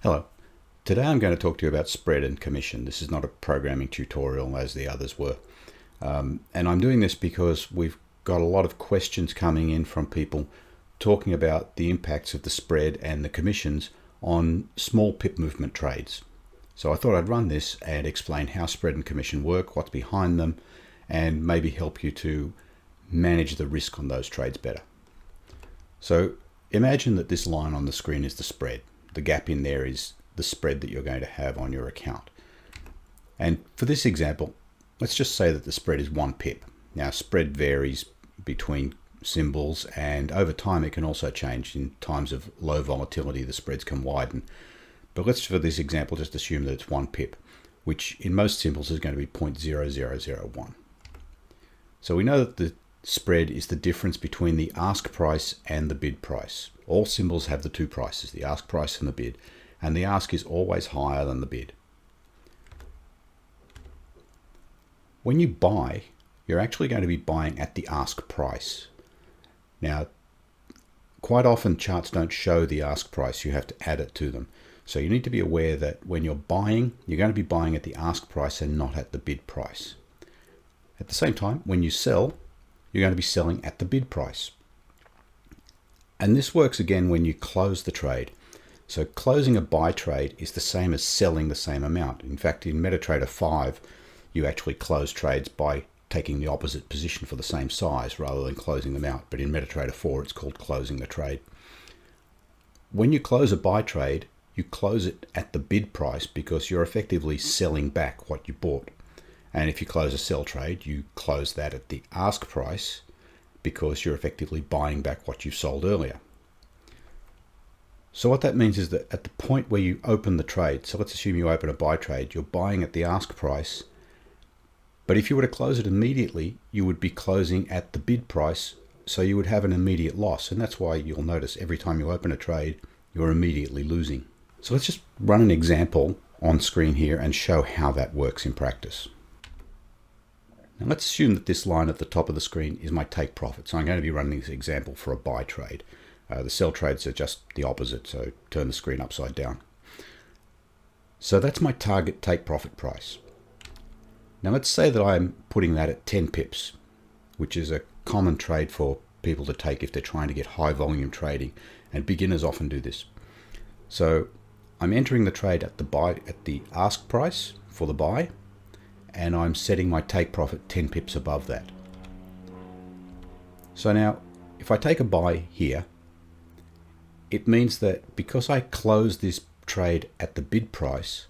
Hello. Today I'm going to talk to you about spread and commission. This is not a programming tutorial as the others were. And I'm doing this because we've got a lot of questions coming in from people talking about the impacts of the spread and the commissions on small pip movement trades. So I thought I'd run this and explain how spread and commission work, what's behind them, and maybe help you to manage the risk on those trades better. So imagine that this line on the screen is the spread. The gap in there is the spread that you're going to have on your account. And for this example, let's just say that the spread is 1 pip. Now, spread varies between symbols, and over time it can also change. In times of low volatility, the spreads can widen. But let's, for this example, just assume that it's 1 pip, which in most symbols is going to be 0.0001. So we know that the spread is the difference between the ask price and the bid price. All symbols have the two prices, the ask price and the bid, and the ask is always higher than the bid. When you buy, you're actually going to be buying at the ask price. Now, quite often charts don't show the ask price, you have to add it to them. So you need to be aware that when you're buying, you're going to be buying at the ask price and not at the bid price. At the same time, when you sell, you're going to be selling at the bid price. And this works again when you close the trade. So closing a buy trade is the same as selling the same amount. In fact, in MetaTrader 5, you actually close trades by taking the opposite position for the same size rather than closing them out. But in MetaTrader 4, it's called closing the trade. When you close a buy trade, you close it at the bid price because you're effectively selling back what you bought. And if you close a sell trade, you close that at the ask price because you're effectively buying back what you sold earlier. So what that means is that at the point where you open the trade, so let's assume you open a buy trade, you're buying at the ask price, but if you were to close it immediately, you would be closing at the bid price, so you would have an immediate loss. And that's why you'll notice every time you open a trade, you're immediately losing. So let's just run an example on screen here and show how that works in practice. Now let's assume that this line at the top of the screen is my take profit. So I'm going to be running this example for a buy trade. The sell trades are just the opposite, so turn the screen upside down. So that's my target take profit price. Now let's say that I'm putting that at 10 pips, which is a common trade for people to take if they're trying to get high volume trading, and beginners often do this. So I'm entering the trade at the ask price for the buy, and I'm setting my take profit 10 pips above that. So now, if I take a buy here, it means that because I close this trade at the bid price,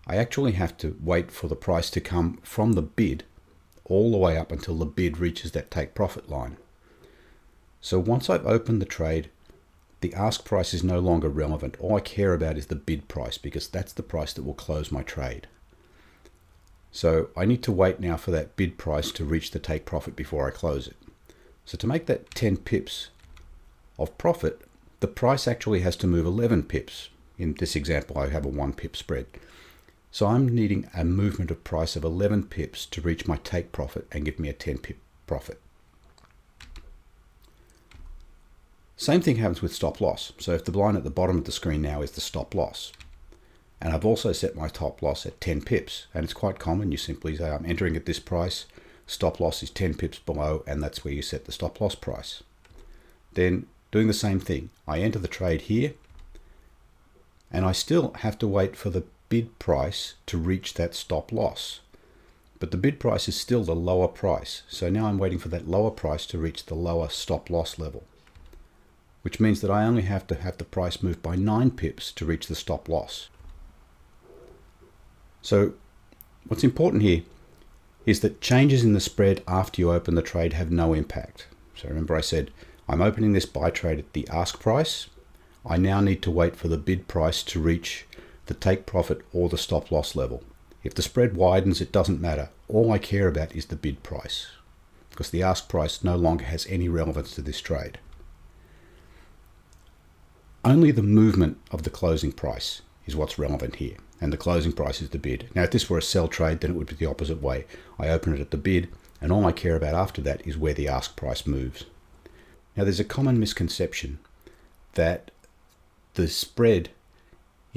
I actually have to wait for the price to come from the bid all the way up until the bid reaches that take profit line. So once I've opened the trade, the ask price is no longer relevant. All I care about is the bid price because that's the price that will close my trade. So I need to wait now for that bid price to reach the take profit before I close it. So to make that 10 pips of profit, the price actually has to move 11 pips. In this example, I have a 1 pip spread. So I'm needing a movement of price of 11 pips to reach my take profit and give me a 10 pip profit. Same thing happens with stop loss. So if the line at the bottom of the screen now is the stop loss, and I've also set my top loss at 10 pips, and it's quite common. You simply say I'm entering at this price, stop loss is 10 pips below, and that's where you set the stop loss price. Then doing the same thing, I enter the trade here, and I still have to wait for the bid price to reach that stop loss. But the bid price is still the lower price, so now I'm waiting for that lower price to reach the lower stop loss level, which means that I only have to have the price move by 9 pips to reach the stop loss. So what's important here is that changes in the spread after you open the trade have no impact. So remember I said I'm opening this buy trade at the ask price. I now need to wait for the bid price to reach the take profit or the stop loss level. If the spread widens, it doesn't matter. All I care about is the bid price because the ask price no longer has any relevance to this trade. Only the movement of the closing price is what's relevant here, and the closing price is the bid. Now if this were a sell trade, then it would be the opposite way. I open it at the bid, and all I care about after that is where the ask price moves. Now there's a common misconception that the spread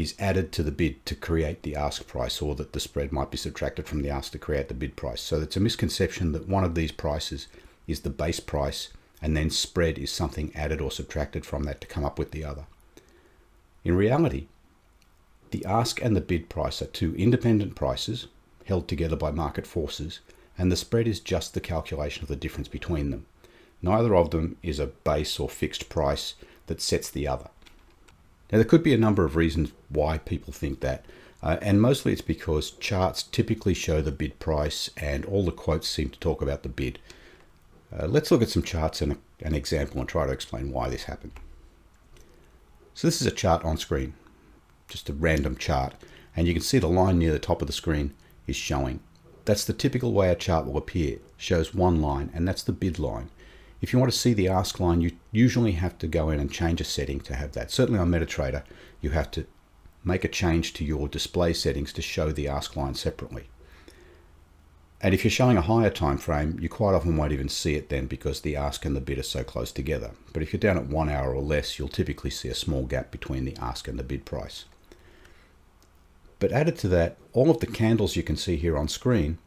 is added to the bid to create the ask price, or that the spread might be subtracted from the ask to create the bid price. So it's a misconception that one of these prices is the base price and then spread is something added or subtracted from that to come up with the other. In reality, the ask and the bid price are two independent prices held together by market forces, and the spread is just the calculation of the difference between them. Neither of them is a base or fixed price that sets the other. Now, there could be a number of reasons why people think that, and mostly it's because charts typically show the bid price and all the quotes seem to talk about the bid. Let's look at some charts and an example and try to explain why this happened. So this is a chart on screen, just a random chart, and you can see the line near the top of the screen is showing. That's the typical way a chart will appear, shows one line, and that's the bid line. If you want to see the ask line, you usually have to go in and change a setting to have that. Certainly on MetaTrader, you have to make a change to your display settings to show the ask line separately. And if you're showing a higher time frame, you quite often won't even see it then because the ask and the bid are so close together. But if you're down at 1 hour or less, you'll typically see a small gap between the ask and the bid price. But added to that, all of the candles you can see here on screen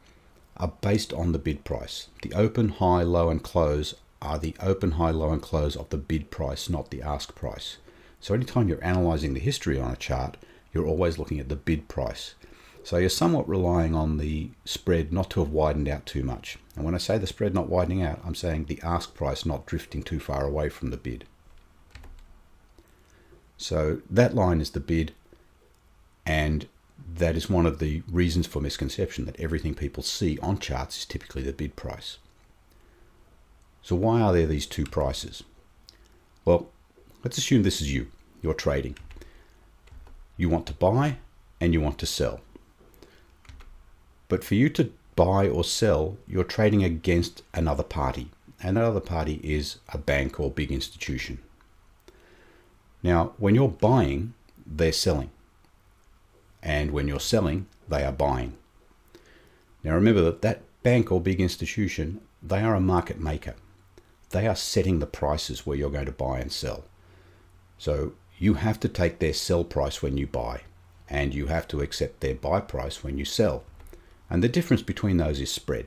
are based on the bid price. The open, high, low, and close are the open, high, low, and close of the bid price, not the ask price. So anytime you're analyzing the history on a chart, you're always looking at the bid price. So you're somewhat relying on the spread not to have widened out too much. And when I say the spread not widening out, I'm saying the ask price not drifting too far away from the bid. So that line is the bid, and that is one of the reasons for misconception, that everything people see on charts is typically the bid price. So why are there these two prices? Well, let's assume this is you. You're trading. You want to buy and you want to sell. But for you to buy or sell, you're trading against another party. And that other party is a bank or big institution. Now, when you're buying, they're selling. And when you're selling, they are buying. Now remember that bank or big institution, they are a market maker. They are setting the prices where you're going to buy and sell. So you have to take their sell price when you buy, and you have to accept their buy price when you sell. And the difference between those is spread.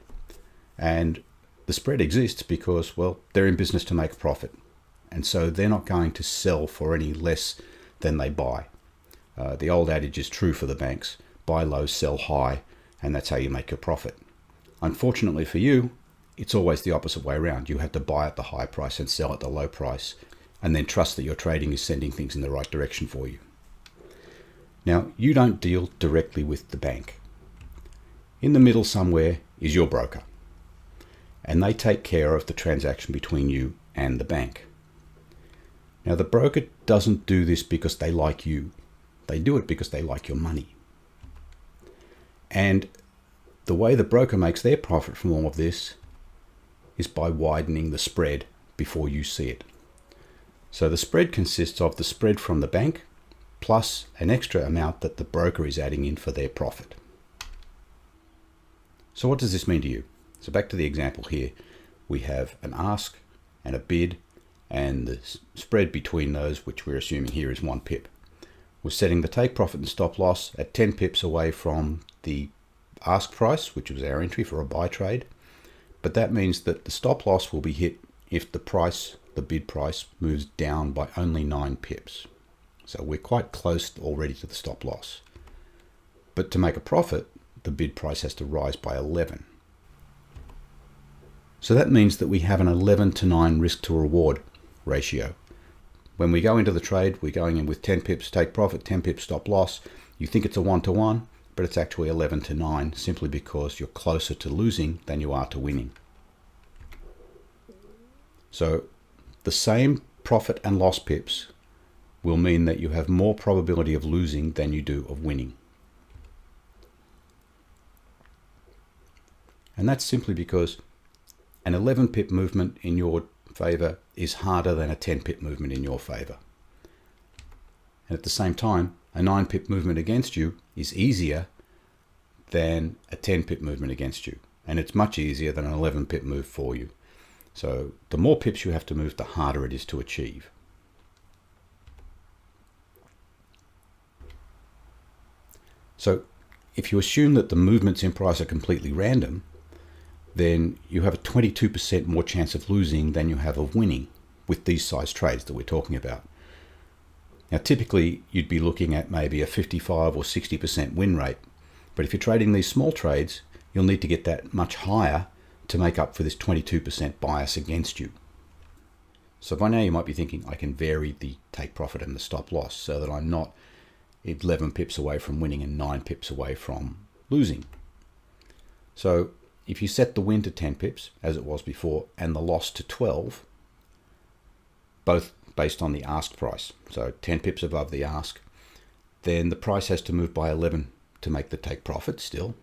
And the spread exists because, well, they're in business to make a profit. And so they're not going to sell for any less than they buy. The old adage is true for the banks: buy low, sell high, and that's how you make your profit. Unfortunately for you, it's always the opposite way around. You have to buy at the high price and sell at the low price, and then trust that your trading is sending things in the right direction for you. Now, you don't deal directly with the bank. In the middle somewhere is your broker, and they take care of the transaction between you and the bank. Now, the broker doesn't do this because they like you. They do it because they like your money. And the way the broker makes their profit from all of this is by widening the spread before you see it. So the spread consists of the spread from the bank plus an extra amount that the broker is adding in for their profit. So what does this mean to you? So back to the example here. We have an ask and a bid, and the spread between those, which we're assuming here is 1 pip. We're setting the take profit and stop loss at 10 pips away from the ask price, which was our entry for a buy trade. But that means that the stop loss will be hit if the price, the bid price, moves down by only 9 pips. So we're quite close already to the stop loss. But to make a profit, the bid price has to rise by 11. So that means that we have an 11 to 9 risk to reward ratio. When we go into the trade, we're going in with 10 pips take profit, 10 pips stop loss. You think it's a 1-to-1, but it's actually 11 to 9, simply because you're closer to losing than you are to winning. So the same profit and loss pips will mean that you have more probability of losing than you do of winning. And that's simply because an 11 pip movement in your favor is harder than a 10 pip movement in your favor. And at the same time, a 9 pip movement against you is easier than a 10 pip movement against you. And it's much easier than an 11 pip move for you. So the more pips you have to move, the harder it is to achieve. So if you assume that the movements in price are completely random, then you have a 22% more chance of losing than you have of winning with these size trades that we're talking about. Now, typically, you'd be looking at maybe a 55 or 60% win rate. But if you're trading these small trades, you'll need to get that much higher to make up for this 22% bias against you. So by now you might be thinking, I can vary the take profit and the stop loss so that I'm not 11 pips away from winning and 9 pips away from losing. So if you set the win to 10 pips, as it was before, and the loss to 12, both based on the ask price, so 10 pips above the ask, then the price has to move by 11 to make the take profit still.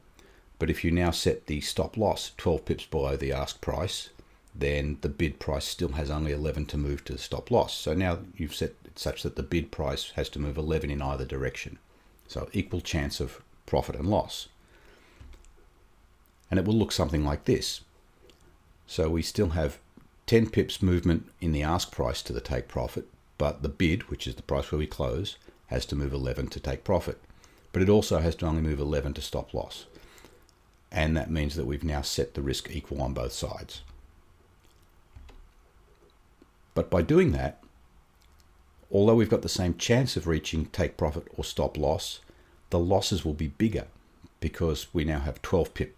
But if you now set the stop loss 12 pips below the ask price, then the bid price still has only 11 to move to the stop loss. So now you've set it such that the bid price has to move 11 in either direction. So equal chance of profit and loss. And it will look something like this. So we still have 10 pips movement in the ask price to the take profit, but the bid, which is the price where we close, has to move 11 to take profit. But it also has to only move 11 to stop loss. And that means that we've now set the risk equal on both sides. But by doing that, although we've got the same chance of reaching take profit or stop loss, the losses will be bigger because we now have 12 pip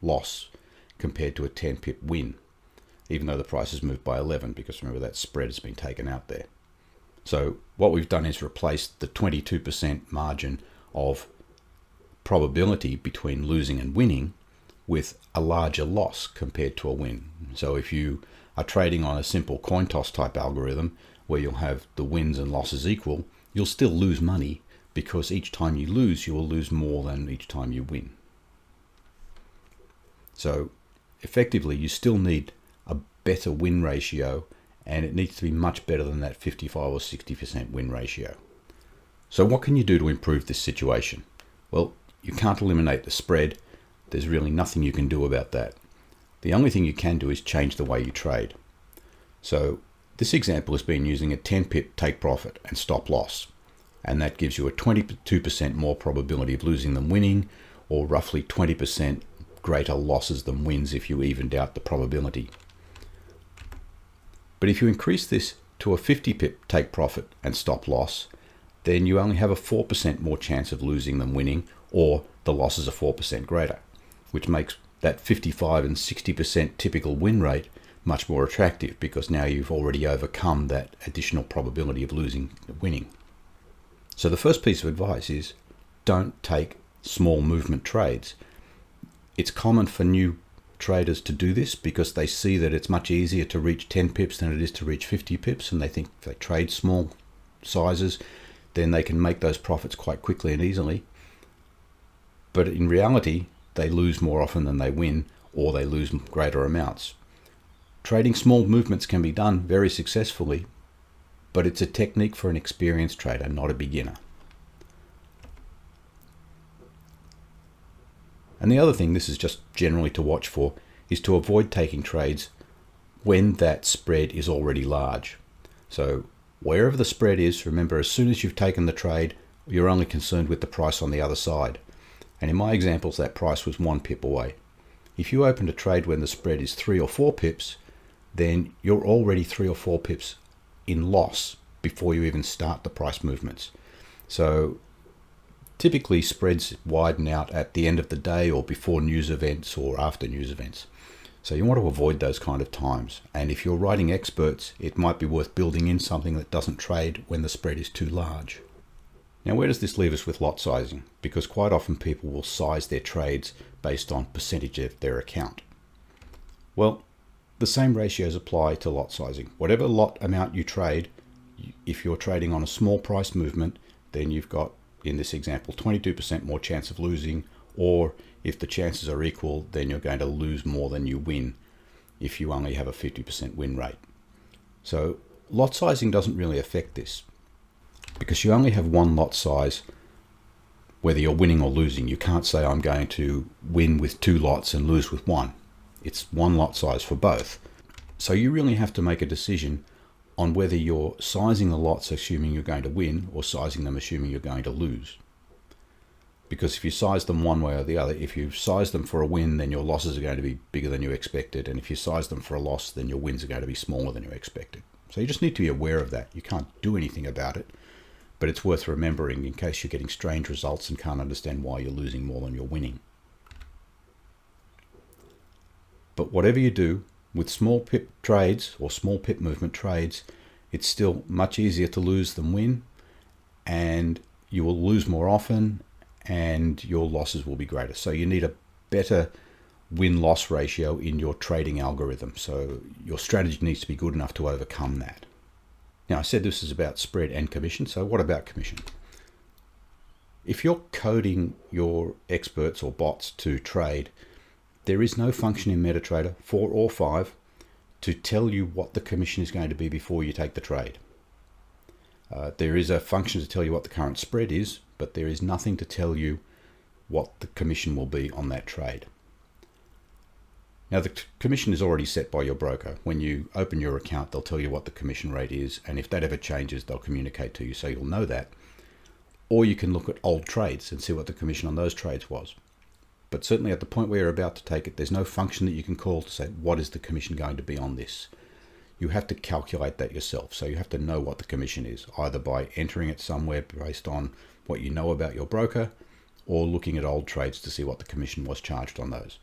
loss compared to a 10 pip win, even though the price has moved by 11, because remember that spread has been taken out there. So what we've done is replaced the 22% margin of probability between losing and winning with a larger loss compared to a win. So if you are trading on a simple coin toss type algorithm where you'll have the wins and losses equal, you'll still lose money because each time you lose, you will lose more than each time you win. So effectively, you still need a better win ratio, and it needs to be much better than that 55 or 60% win ratio. So what can you do to improve this situation? Well, you can't eliminate the spread. There's really nothing you can do about that. The only thing you can do is change the way you trade. So this example has been using a 10 pip take profit and stop loss, and that gives you a 22% more probability of losing than winning, or roughly 20% greater losses than wins if you evened out the probability. But if you increase this to a 50 pip take profit and stop loss, then you only have a 4% more chance of losing than winning, or the losses are 4% greater, which makes that 55 and 60% typical win rate much more attractive because now you've already overcome that additional probability of losing and winning. So the first piece of advice is don't take small movement trades. It's common for new traders to do this because they see that it's much easier to reach 10 pips than it is to reach 50 pips, and they think if they trade small sizes, then they can make those profits quite quickly and easily. But in reality, they lose more often than they win, or they lose greater amounts. Trading small movements can be done very successfully, but it's a technique for an experienced trader, not a beginner. And the other thing, this is just generally to watch for, is to avoid taking trades when that spread is already large. So wherever the spread is, remember, as soon as you've taken the trade, you're only concerned with the price on the other side. And in my examples, that price was 1 pip away. If you open a trade when the spread is 3 or 4 pips, then you're already 3 or 4 pips in loss before you even start the price movements. So typically spreads widen out at the end of the day or before news events or after news events. So you want to avoid those kind of times. And if you're writing experts, it might be worth building in something that doesn't trade when the spread is too large. Now, where does this leave us with lot sizing? Because quite often people will size their trades based on percentage of their account. Well, the same ratios apply to lot sizing. Whatever lot amount you trade, if you're trading on a small price movement, then you've got, in this example, 22% more chance of losing, or if the chances are equal, then you're going to lose more than you win if you only have a 50% win rate. So lot sizing doesn't really affect this, because you only have one lot size whether you're winning or losing. You can't say I'm going to win with 2 lots and lose with 1. It's one lot size for both. So you really have to make a decision on whether you're sizing the lots assuming you're going to win or sizing them assuming you're going to lose. Because if you size them one way or the other, if you size them for a win, then your losses are going to be bigger than you expected. And if you size them for a loss, then your wins are going to be smaller than you expected. So you just need to be aware of that. You can't do anything about it, but it's worth remembering in case you're getting strange results and can't understand why you're losing more than you're winning. But whatever you do with small pip trades or small pip movement trades, it's still much easier to lose than win, and you will lose more often and your losses will be greater. So you need a better win-loss ratio in your trading algorithm. So your strategy needs to be good enough to overcome that. Now, I said this is about spread and commission, so what about commission? If you're coding your experts or bots to trade, there is no function in MetaTrader 4 or 5 to tell you what the commission is going to be before you take the trade. There is a function to tell you what the current spread is, but there is nothing to tell you what the commission will be on that trade. Now, the commission is already set by your broker. When you open your account, they'll tell you what the commission rate is, and if that ever changes, they'll communicate to you, so you'll know that. Or you can look at old trades and see what the commission on those trades was. But certainly at the point where you're about to take it, there's no function that you can call to say, what is the commission going to be on this? You have to calculate that yourself. So you have to know what the commission is, either by entering it somewhere based on what you know about your broker, or looking at old trades to see what the commission was charged on those.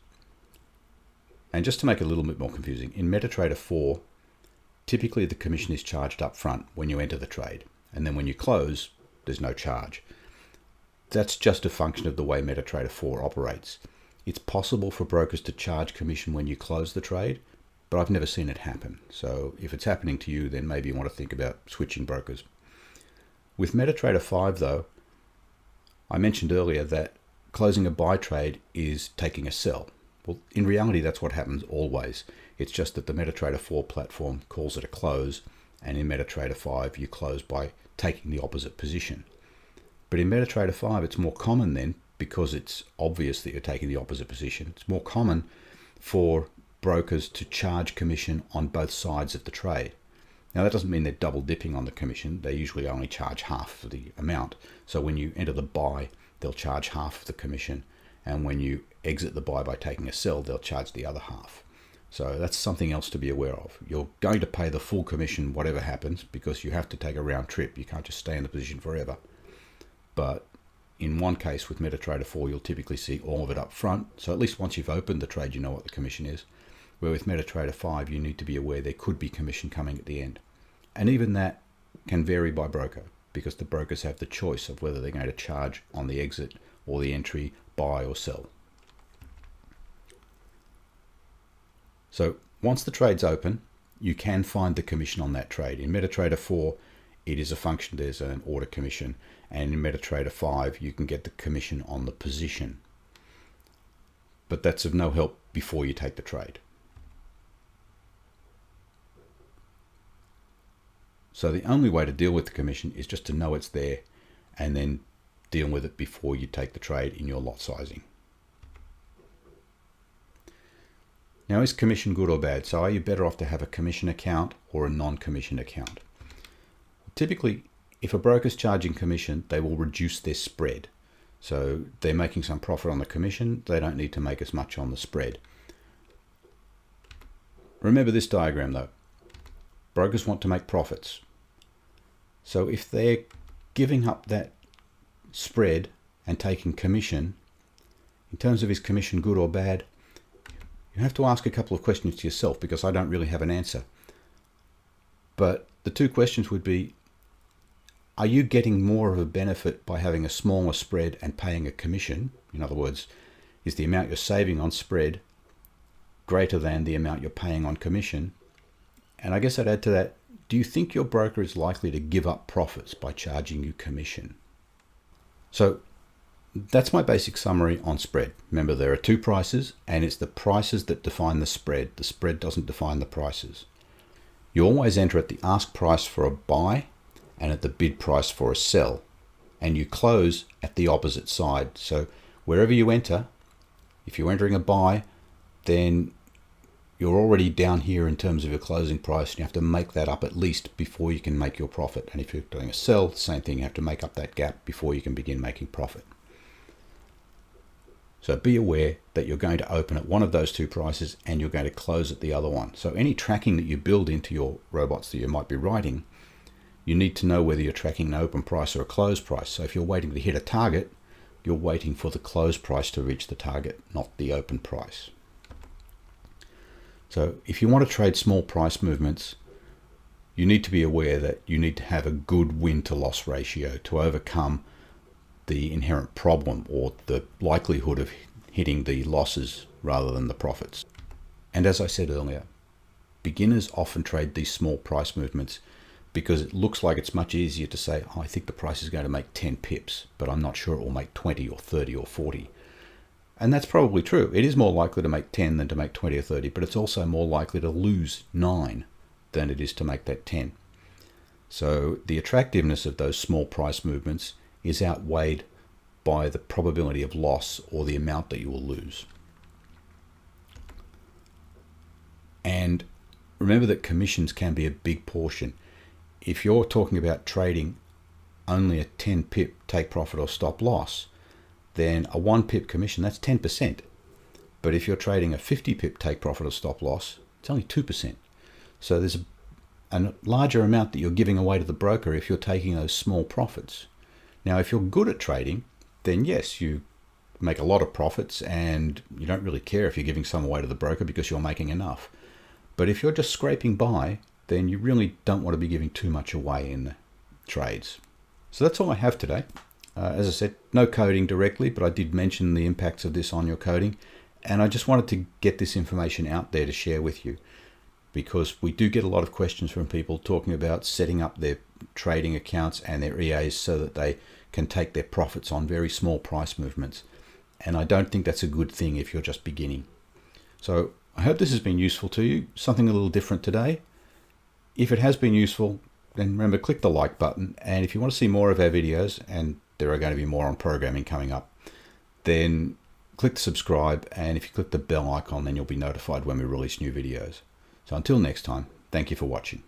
And just to make it a little bit more confusing, in MetaTrader 4, typically the commission is charged up front when you enter the trade. And then when you close, there's no charge. That's just a function of the way MetaTrader 4 operates. It's possible for brokers to charge commission when you close the trade, but I've never seen it happen. So if it's happening to you, then maybe you want to think about switching brokers. With MetaTrader 5 though, I mentioned earlier that closing a buy trade is taking a sell. Well, in reality, that's what happens always. It's just that the MetaTrader 4 platform calls it a close, and in MetaTrader 5, you close by taking the opposite position. But in MetaTrader 5, it's more common then, because it's obvious that you're taking the opposite position. It's more common for brokers to charge commission on both sides of the trade. Now, that doesn't mean they're double dipping on the commission. They usually only charge half of the amount. So when you enter the buy, they'll charge half of the commission. And when you exit the buy by taking a sell, they'll charge the other half. So that's something else to be aware of. You're going to pay the full commission whatever happens, because you have to take a round trip. You can't just stay in the position forever. But in one case with MetaTrader 4, you'll typically see all of it up front. So at least once you've opened the trade, you know what the commission is. Where with MetaTrader 5, you need to be aware there could be commission coming at the end. And even that can vary by broker, because the brokers have the choice of whether they're going to charge on the exit or the entry, buy or sell. So once the trade's open, you can find the commission on that trade. In MetaTrader 4, it is a function, there's an order commission. And in MetaTrader 5, you can get the commission on the position. But that's of no help before you take the trade. So the only way to deal with the commission is just to know it's there and then deal with it before you take the trade in your lot sizing. Now, is commission good or bad? So are you better off to have a commission account or a non-commission account? Typically, if a broker's charging commission, they will reduce their spread. So they're making some profit on the commission, they don't need to make as much on the spread. Remember this diagram though. Brokers want to make profits. So if they're giving up that spread and taking commission, in terms of is commission good or bad, you have to ask a couple of questions to yourself, because I don't really have an answer. But the two questions would be, are you getting more of a benefit by having a smaller spread and paying a commission? In other words, is the amount you're saving on spread greater than the amount you're paying on commission? And I guess I'd add to that, do you think your broker is likely to give up profits by charging you commission? So that's my basic summary on spread. Remember, there are two prices, and it's the prices that define the spread. The spread doesn't define the prices. You always enter at the ask price for a buy and at the bid price for a sell, and you close at the opposite side. So wherever you enter, if you're entering a buy, then you're already down here in terms of your closing price, and you have to make that up at least before you can make your profit. And if you're doing a sell, same thing, you have to make up that gap before you can begin making profit. So be aware that you're going to open at one of those two prices and you're going to close at the other one. So any tracking that you build into your robots that you might be writing, you need to know whether you're tracking an open price or a close price. So if you're waiting to hit a target, you're waiting for the close price to reach the target, not the open price. So if you want to trade small price movements, you need to be aware that you need to have a good win to loss ratio to overcome the inherent problem or the likelihood of hitting the losses rather than the profits. And as I said earlier, beginners often trade these small price movements because it looks like it's much easier to say, oh, I think the price is going to make 10 pips, but I'm not sure it will make 20 or 30 or 40. And that's probably true. It is more likely to make 10 than to make 20 or 30, but it's also more likely to lose 9 than it is to make that 10. So the attractiveness of those small price movements is outweighed by the probability of loss or the amount that you will lose. And remember that commissions can be a big portion. If you're talking about trading only a 10 pip take profit or stop loss, then a 1 pip commission, that's 10%. But if you're trading a 50 pip take profit or stop loss, it's only 2%. So there's a larger amount that you're giving away to the broker if you're taking those small profits. Now, if you're good at trading, then yes, you make a lot of profits and you don't really care if you're giving some away to the broker because you're making enough. But if you're just scraping by, then you really don't want to be giving too much away in the trades. So that's all I have today. As I said, no coding directly, but I did mention the impacts of this on your coding. And I just wanted to get this information out there to share with you, because we do get a lot of questions from people talking about setting up their trading accounts and their EAs so that they can take their profits on very small price movements. And I don't think that's a good thing if you're just beginning. So I hope this has been useful to you, something a little different today. If it has been useful, then remember, click the like button. And if you want to see more of our videos, and there are going to be more on programming coming up, then click subscribe. And if you click the bell icon, then you'll be notified when we release new videos. So until next time, thank you for watching.